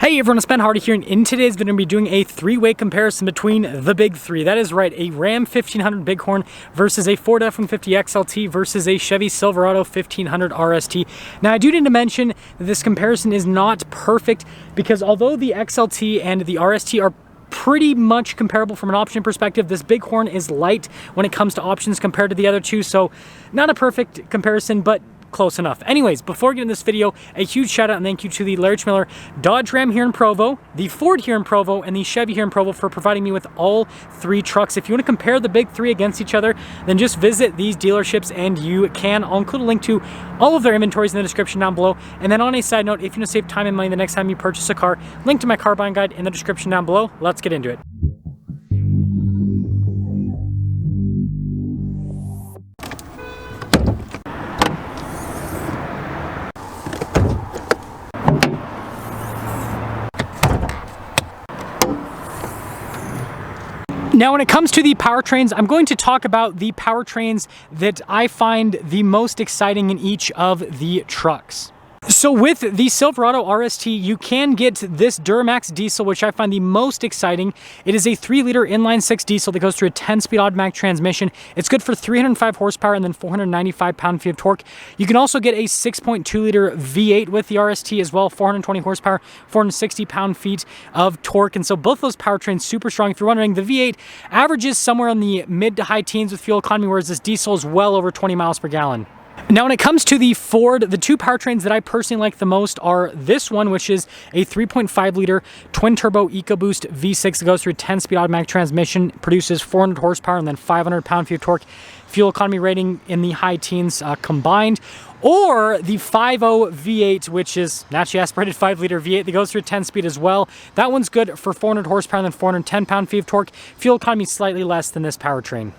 Hey everyone, it's Ben Hardy here, and in today's video, I'm going to be doing a three-way comparison between the big three. That is right, a Ram 1500 Bighorn versus a Ford F-150 XLT versus a Chevy Silverado 1500 RST. Now, I do need to mention that this comparison is not perfect because although the XLT and the RST are pretty much comparable from an option perspective, this Bighorn is light when it comes to options compared to the other two, so not a perfect comparison, but close enough. Anyways, before getting this video, a huge shout out and thank you to the Larry Miller Dodge Ram here in Provo, the Ford here in Provo, and the Chevy here in Provo for providing me with all three trucks. If you want to compare the big three against each other, then just visit these dealerships and you can. I'll include a link to all of their inventories in the description down below. And then on a side note, if you want to save time and money the next time you purchase a car, link to my car buying guide in the description down below. Let's get into it. Now, when it comes to the powertrains, I'm going to talk about the powertrains that I find the most exciting in each of the trucks. So with the Silverado RST, you can get this Duramax diesel, which I find the most exciting. It is a 3-liter inline-6 diesel that goes through a 10-speed automatic transmission. It's good for 305 horsepower and then 495 pound-feet of torque. You can also get a 6.2-liter V8 with the RST as well, 420 horsepower, 460 pound-feet of torque. And so both those powertrains super strong. If you're wondering, the V8 averages somewhere in the mid to high teens with fuel economy, whereas this diesel is well over 20 miles per gallon. Now, when it comes to the Ford, the two powertrains that I personally like the most are this one, which is a 3.5-liter twin-turbo EcoBoost V6 that goes through a 10-speed automatic transmission, produces 400 horsepower and then 500 pound-feet of torque, fuel economy rating in the high teens combined. Or the 5.0 V8, which is naturally aspirated 5-liter V8 that goes through a 10-speed as well. That one's good for 400 horsepower and then 410 pound-feet of torque. Fuel economy slightly less than this powertrain.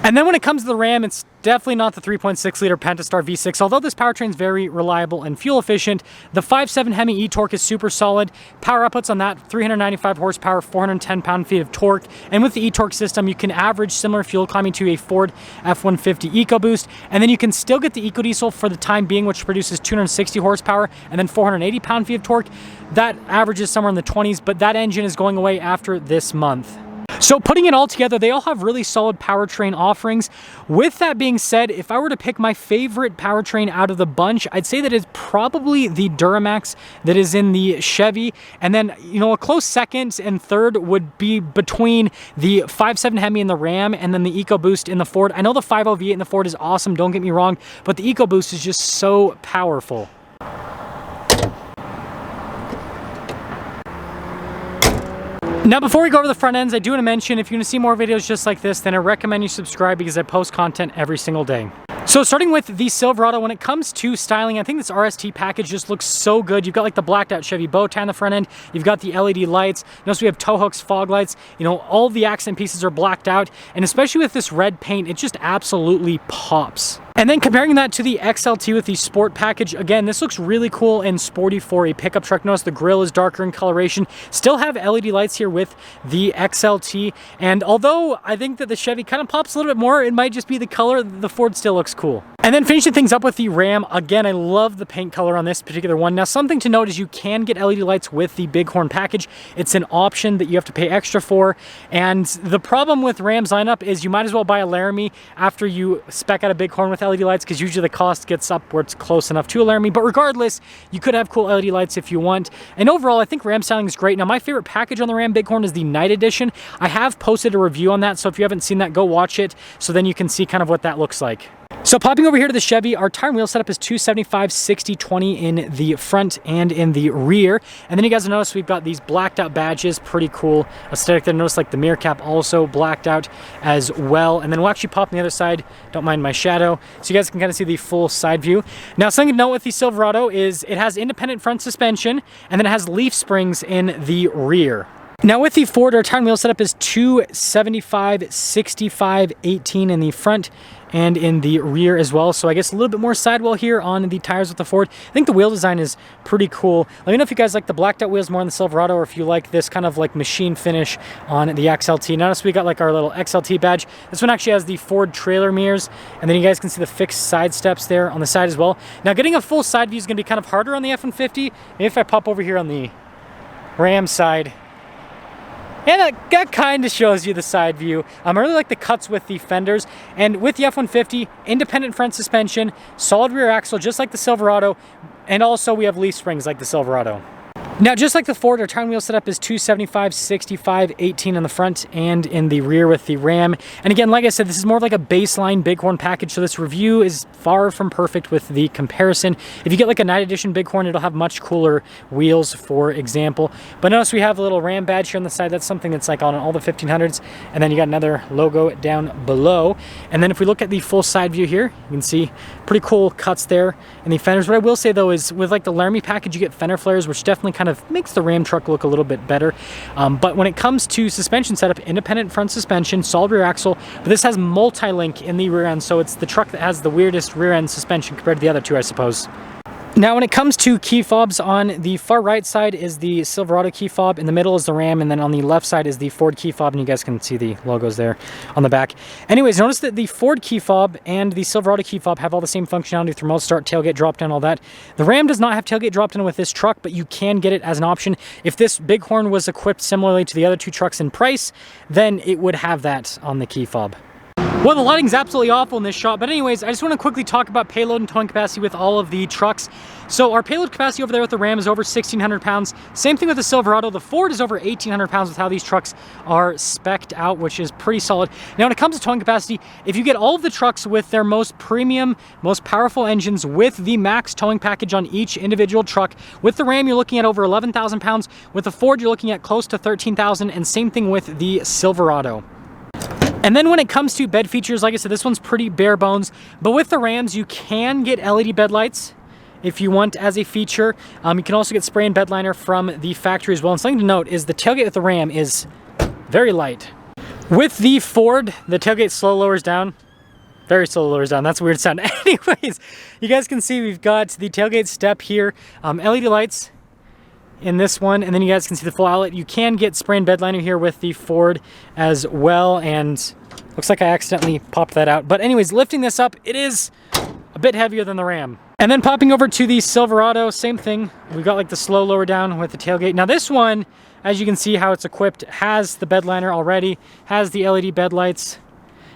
And then when it comes to the Ram, it's definitely not the 3.6-liter Pentastar V6. Although this powertrain is very reliable and fuel efficient, the 5.7 Hemi e-torque is super solid. Power outputs on that, 395 horsepower, 410 pound-feet of torque. And with the e-torque system, you can average similar fuel economy to a Ford F-150 EcoBoost. And then you can still get the EcoDiesel for the time being, which produces 260 horsepower and then 480 pound-feet of torque. That averages somewhere in the 20s, but that engine is going away after this month. So putting it all together, they all have really solid powertrain offerings. With that being said, if I were to pick my favorite powertrain out of the bunch, I'd say that it's probably the Duramax that is in the Chevy. And then, you know, a close second and third would be between the 5.7 Hemi in the Ram and then the EcoBoost in the Ford. I know the 5.0 V8 in the Ford is awesome, don't get me wrong, but the EcoBoost is just so powerful. Now, before we go over the front ends, I do want to mention if you want to see more videos just like this, then I recommend you subscribe because I post content every single day. So starting with the Silverado, when it comes to styling, I think this RST package just looks so good. You've got like the blacked out Chevy bow tie on the front end. You've got the LED lights. Notice we have tow hooks, fog lights. You know, all the accent pieces are blacked out. And especially with this red paint, it just absolutely pops. And then comparing that to the XLT with the Sport package, again, this looks really cool and sporty for a pickup truck. Notice the grille is darker in coloration. Still have LED lights here with the XLT. And although I think that the Chevy kind of pops a little bit more, it might just be the color, the Ford still looks cool. And then finishing things up with the Ram, again, I love the paint color on this particular one. Now, something to note is you can get LED lights with the Bighorn package. It's an option that you have to pay extra for. And the problem with Ram's lineup is you might as well buy a Laramie after you spec out a Bighorn with LED lights, because usually the cost gets up where it's close enough to a Laramie. But regardless, you could have cool LED lights if you want. And overall, I think Ram styling is great. Now, my favorite package on the Ram Bighorn is the Night Edition. I have posted a review on that, so if you haven't seen that, go watch it so then you can see kind of what that looks like. So popping over here to the Chevy, our tire and wheel setup is 275, 60, 20 in the front and in the rear. And then you guys notice we've got these blacked out badges, pretty cool aesthetic there. Notice like the mirror cap also blacked out as well. And then we'll actually pop on the other side, don't mind my shadow, so you guys can kind of see the full side view. Now, something to note with the Silverado is it has independent front suspension and then it has leaf springs in the rear. Now with the Ford, our tire and wheel setup is 275, 65, 18 in the front and in the rear as well. So I guess a little bit more sidewall here on the tires with the Ford. I think the wheel design is pretty cool. Let me know if you guys like the blacked out wheels more on the Silverado or if you like this kind of like machine finish on the XLT. Notice we got like our little XLT badge. This one actually has the Ford trailer mirrors, and then you guys can see the fixed side steps there on the side as well. Now getting a full side view is going to be kind of harder on the F-150. Maybe if I pop over here on the Ram side. And that kind of shows you the side view. I really like the cuts with the fenders. And with the F-150, independent front suspension, solid rear axle, just like the Silverado. And also we have leaf springs like the Silverado. Now, just like the Ford, our tire wheel setup is 275, 65, 18 on the front and in the rear with the Ram. And again, like I said, this is more of like a baseline Bighorn package, so this review is far from perfect with the comparison. If you get like a Night Edition Bighorn, it'll have much cooler wheels, for example. But notice we have a little Ram badge here on the side. That's something that's like on all the 1500s. And then you got another logo down below. And then if we look at the full side view here, you can see pretty cool cuts there in the fenders. What I will say though is with like the Laramie package, you get fender flares, which definitely kind of makes the Ram truck look a little bit better. But when it comes to suspension setup, independent front suspension, solid rear axle, but this has multi-link in the rear end, so it's the truck that has the weirdest rear end suspension compared to the other two, I suppose. Now, when it comes to key fobs, on the far right side is the Silverado key fob, in the middle is the Ram, and then on the left side is the Ford key fob, and you guys can see the logos there on the back. Anyways, notice that the Ford key fob and the Silverado key fob have all the same functionality, remote start, tailgate drop down, all that. The Ram does not have tailgate drop down with this truck, but you can get it as an option. If this Bighorn was equipped similarly to the other two trucks in price, then it would have that on the key fob. Well, the lighting's absolutely awful in this shot, but anyways, I just want to quickly talk about payload and towing capacity with all of the trucks. So our payload capacity over there with the Ram is over 1,600 pounds. Same thing with the Silverado. The Ford is over 1,800 pounds with how these trucks are spec'd out, which is pretty solid. Now, when it comes to towing capacity, if you get all of the trucks with their most premium, most powerful engines with the max towing package on each individual truck, with the Ram, you're looking at over 11,000 pounds. With the Ford, you're looking at close to 13,000, and same thing with the Silverado. And then when it comes to bed features, like I said, this one's pretty bare bones, but with the Rams, you can get LED bed lights if you want as a feature. You can also get spray and bed liner from the factory as well. And something to note is the tailgate with the Ram is very light. With the Ford, the tailgate slow lowers down. Very slow lowers down. That's a weird sound. Anyways, you guys can see we've got the tailgate step here, LED lights in this one, and then you guys can see the full outlet. You can get spray and bed liner here with the Ford as well, and looks like I accidentally popped that out. But anyways, lifting this up, it is a bit heavier than the Ram. And then popping over to the Silverado, same thing. We got like the slow lower down with the tailgate. Now this one, as you can see how it's equipped, has the bed liner already, has the LED bed lights,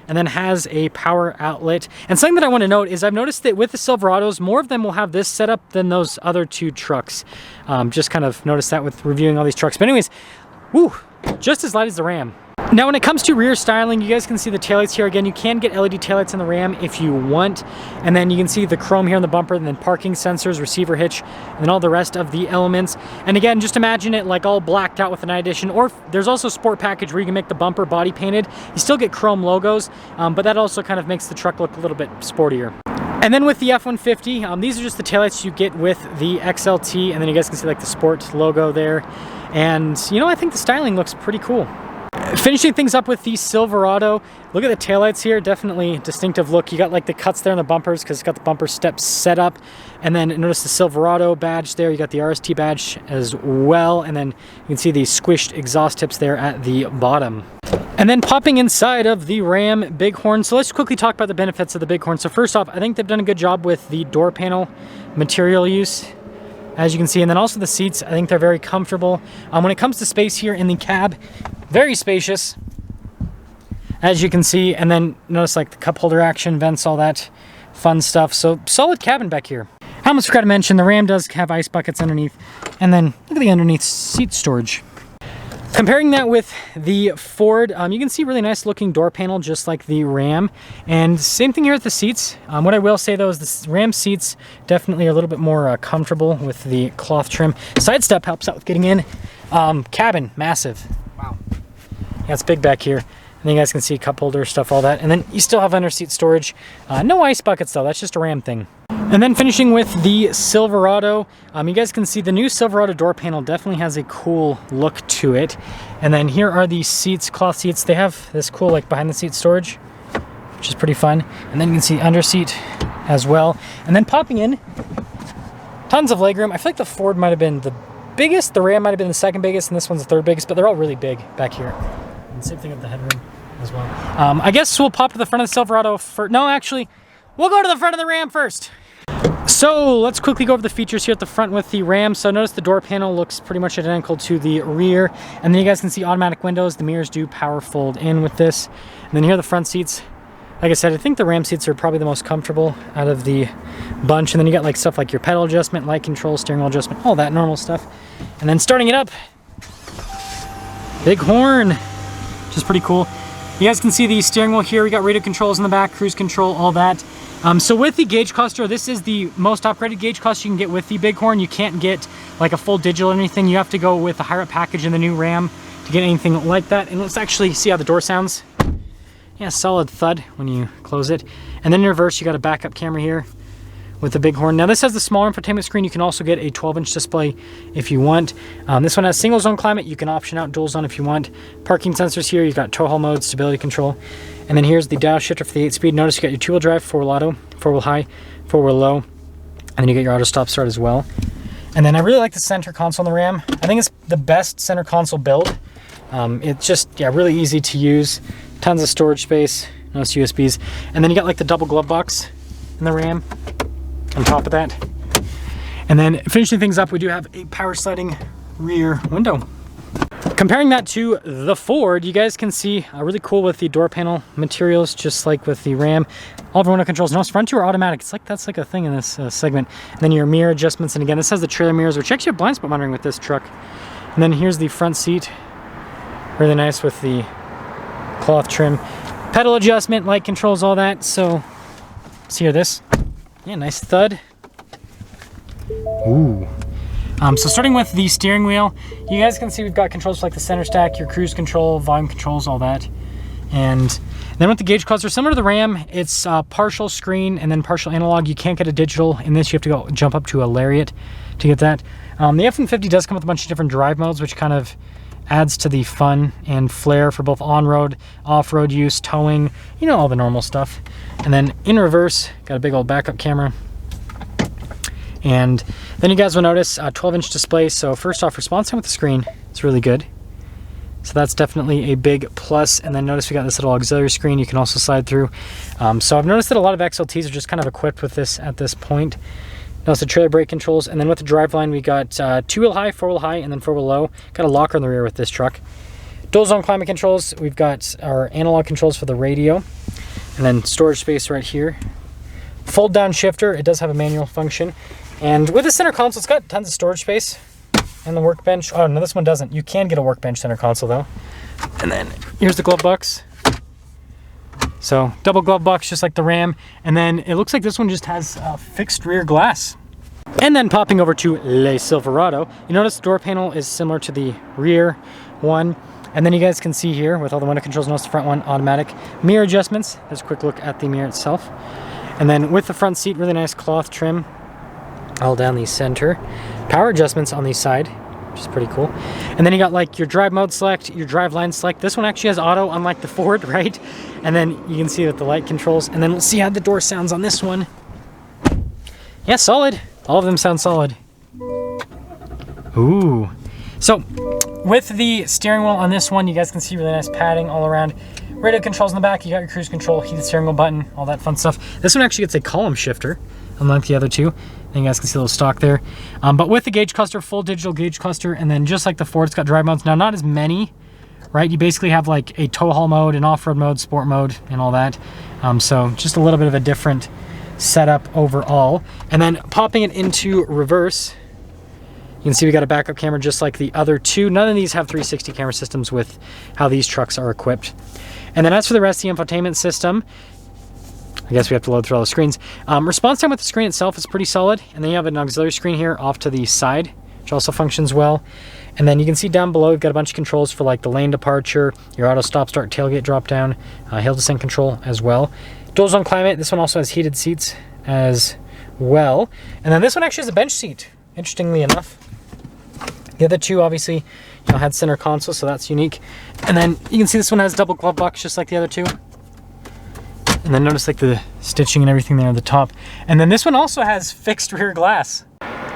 and then has a power outlet. And something that I want to note is I've noticed that with the Silverados, more of them will have this setup than those other two trucks. Just kind of noticed that with reviewing all these trucks. But anyways, woo, just as light as the Ram. Now, when it comes to rear styling, you guys can see the taillights here. Again, you can get LED taillights in the Ram if you want. And then you can see the chrome here on the bumper, and then parking sensors, receiver hitch, and then all the rest of the elements. And again, just imagine it like all blacked out with the Night Edition. Or there's also a sport package where you can make the bumper body painted. You still get chrome logos, but that also kind of makes the truck look a little bit sportier. And then with the F-150, these are just the taillights you get with the XLT. And then you guys can see like the sport logo there. And, you know, I think the styling looks pretty cool. Finishing things up with the Silverado, look at the taillights here, definitely distinctive look. You got like the cuts there on the bumpers because it's got the bumper steps set up. And then notice the Silverado badge there, you got the RST badge as well. And then you can see the squished exhaust tips there at the bottom. And then popping inside of the Ram Bighorn. So let's quickly talk about the benefits of the Bighorn. So first off, I think they've done a good job with the door panel material use, as you can see. And then also the seats, I think they're very comfortable. When it comes to space here in the cab, very spacious, as you can see. And then notice like the cup holder action, vents, all that fun stuff. So solid cabin back here. I almost forgot to mention the Ram does have ice buckets underneath. And then look at the underneath seat storage. Comparing that with the Ford, you can see really nice looking door panel just like the Ram. And same thing here with the seats. What I will say though is the Ram seats definitely are a little bit more comfortable with the cloth trim. Side step helps out with getting in. Cabin, massive. Wow. Yeah, it's big back here. And then you guys can see cup holder stuff, all that. And then you still have under seat storage. No ice buckets though, that's just a Ram thing. And then finishing with the Silverado, you guys can see the new Silverado door panel definitely has a cool look to it. And then here are the seats, cloth seats. They have this cool like behind the seat storage, which is pretty fun. And then you can see under seat as well. And then popping in, tons of legroom. I feel like the Ford might have been the biggest, the Ram might have been the second biggest, and this one's the third biggest, but they're all really big back here. And same thing with the headroom as well. I guess we'll pop to the front of the Silverado first. No, actually, we'll go to the front of the Ram first. So let's quickly go over the features here at the front with the Ram. So notice the door panel looks pretty much identical to the rear. And then you guys can see automatic windows. The mirrors do power fold in with this. And then here are the front seats. Like I said, I think the Ram seats are probably the most comfortable out of the bunch. And then you got like stuff like your pedal adjustment, light control, steering wheel adjustment, all that normal stuff. And then starting it up, big horn, which is pretty cool. You guys can see the steering wheel here. We got radio controls in the back, cruise control, all that. So with the gauge cluster, this is the most upgraded gauge cluster you can get with the Bighorn. You can't get like a full digital or anything. You have to go with the higher up package in the new Ram to get anything like that. And let's actually see how the door sounds. Yeah, solid thud when you close it. And then in reverse, you got a backup camera here with the Bighorn. Now this has the smaller infotainment screen. You can also get a 12-inch display if you want. This one has single zone climate. You can option out dual zone if you want. Parking sensors here. You've got tow haul mode, stability control. And then here's the dial shifter for the 8-speed. Notice you got your 2-wheel drive, 4-wheel auto, 4-wheel high, 4-wheel low. And then you get your auto stop start as well. And then I really like the center console on the Ram. I think it's the best center console build. It's just, yeah, really easy to use. Tons of storage space, notice USBs. And then you got like the double glove box in the Ram on top of that. And then finishing things up, we do have a power sliding rear window. Comparing that to the Ford, you guys can see really cool with the door panel materials, just like with the Ram. All the window controls. Notice front two are automatic. It's like that's like a thing in this segment. And then your mirror adjustments. And again, this has the trailer mirrors, which actually have blind spot monitoring with this truck. And then here's the front seat. Really nice with the cloth trim. Pedal adjustment, light controls, all that. So let's hear this. Yeah, nice thud. Ooh. So starting with the steering wheel, you guys can see we've got controls for like the center stack, your cruise control, volume controls, all that. And then with the gauge cluster, similar to the Ram, it's partial screen and then partial analog. You can't get a digital. In this, you have to go jump up to a Lariat to get that. The F-150 does come with a bunch of different drive modes, which kind of adds to the fun and flair for both on-road, off-road use, towing, you know, all the normal stuff. And then in reverse, got a big old backup camera. And then you guys will notice a 12-inch display. So first off, response time with the screen, it's really good. So that's definitely a big plus. And then notice we got this little auxiliary screen you can also slide through. So I've noticed that a lot of XLTs are just kind of equipped with this at this point. Notice the trailer brake controls, and then with the driveline, we got 2-wheel high, 4-wheel high, and then 4-wheel low. Got a locker in the rear with this truck. Dual zone climate controls. We've got our analog controls for the radio, and then storage space right here. Fold down shifter. It does have a manual function, and with the center console, it's got tons of storage space. And the workbench. Oh no, this one doesn't. You can get a workbench center console though. And then here's the glove box. So double glove box, just like the Ram. And then it looks like this one just has a fixed rear glass. And then popping over to Le Silverado, you notice the door panel is similar to the rear one. And then you guys can see here with all the window controls, notice the front one, automatic. Mirror adjustments, there's a quick look at the mirror itself. And then with the front seat, really nice cloth trim all down the center. Power adjustments on the side, which is pretty cool. And then you got like your drive mode select, your drive line select. This one actually has auto, unlike the Ford, right? And then you can see with the light controls. And then we'll see how the door sounds on this one. Yeah, solid. All of them sound solid. Ooh. So with the steering wheel on this one, you guys can see really nice padding all around. Radio controls in the back. You got your cruise control, heated steering wheel button, all that fun stuff. This one actually gets a column shifter, unlike the other two. And you guys can see a little stock there. But with the gauge cluster, full digital gauge cluster, and then just like the Ford, it's got drive modes. Now, not as many, right? You basically have like a tow haul mode, an off-road mode, sport mode, and all that. So just a little bit of a different setup overall. And then popping it into reverse, you can see we got a backup camera just like the other two. None of these have 360 camera systems with how these trucks are equipped. And then as for the rest of the infotainment system, I guess we have to load through all the screens. Response time with the screen itself is pretty solid. And then you have an auxiliary screen here off to the side, which also functions well. And then you can see down below, we've got a bunch of controls for like the lane departure, your auto stop start, tailgate drop down, hill descent control as well. Dual zone climate, this one also has heated seats as well. And then this one actually has a bench seat, interestingly enough. The other two obviously had center console, so that's unique. And then you can see this one has double glove box just like the other two. And then notice like the stitching and everything there at the top. And then this one also has fixed rear glass.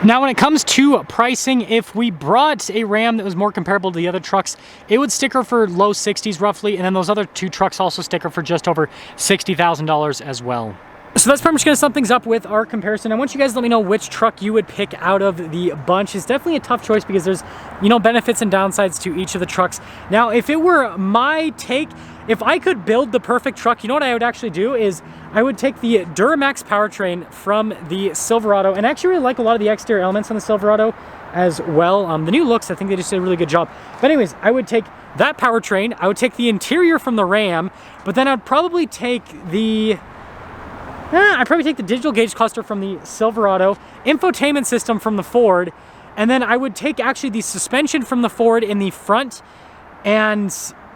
Now when it comes to pricing, if we brought a Ram that was more comparable to the other trucks, it would sticker for low 60s roughly, and then those other two trucks also sticker for just over $60,000 as well. So that's pretty much going to sum things up with our comparison. I want you guys to let me know which truck you would pick out of the bunch. It's definitely a tough choice because there's, you know, benefits and downsides to each of the trucks. Now, if it were my take, if I could build the perfect truck, you know what I would actually do is I would take the Duramax powertrain from the Silverado, and I actually really like a lot of the exterior elements on the Silverado as well. The new looks, I think they just did a really good job. But anyways, I would take that powertrain, I would take the interior from the Ram, but then I'd probably take the... I'd probably take the digital gauge cluster from the Silverado, infotainment system from the Ford, and then I would take actually the suspension from the Ford in the front and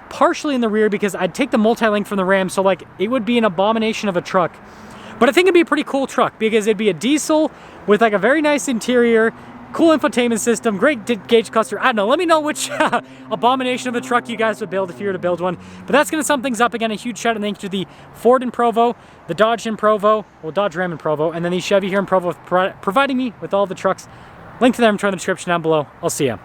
partially in the rear, because I'd take the multi-link from the Ram, so like it would be an abomination of a truck. But I think it'd be a pretty cool truck because it'd be a diesel with like a very nice interior, cool infotainment system, great gauge cluster. I don't know, let me know which abomination of a truck you guys would build if you were to build one. But that's going to sum things up. Again, a huge shout out and thank you to the Ford in Provo, the Dodge in Provo, well, Dodge Ram in Provo, and then the Chevy here in Provo providing me with all the trucks. Link to them in the description down below. I'll see ya.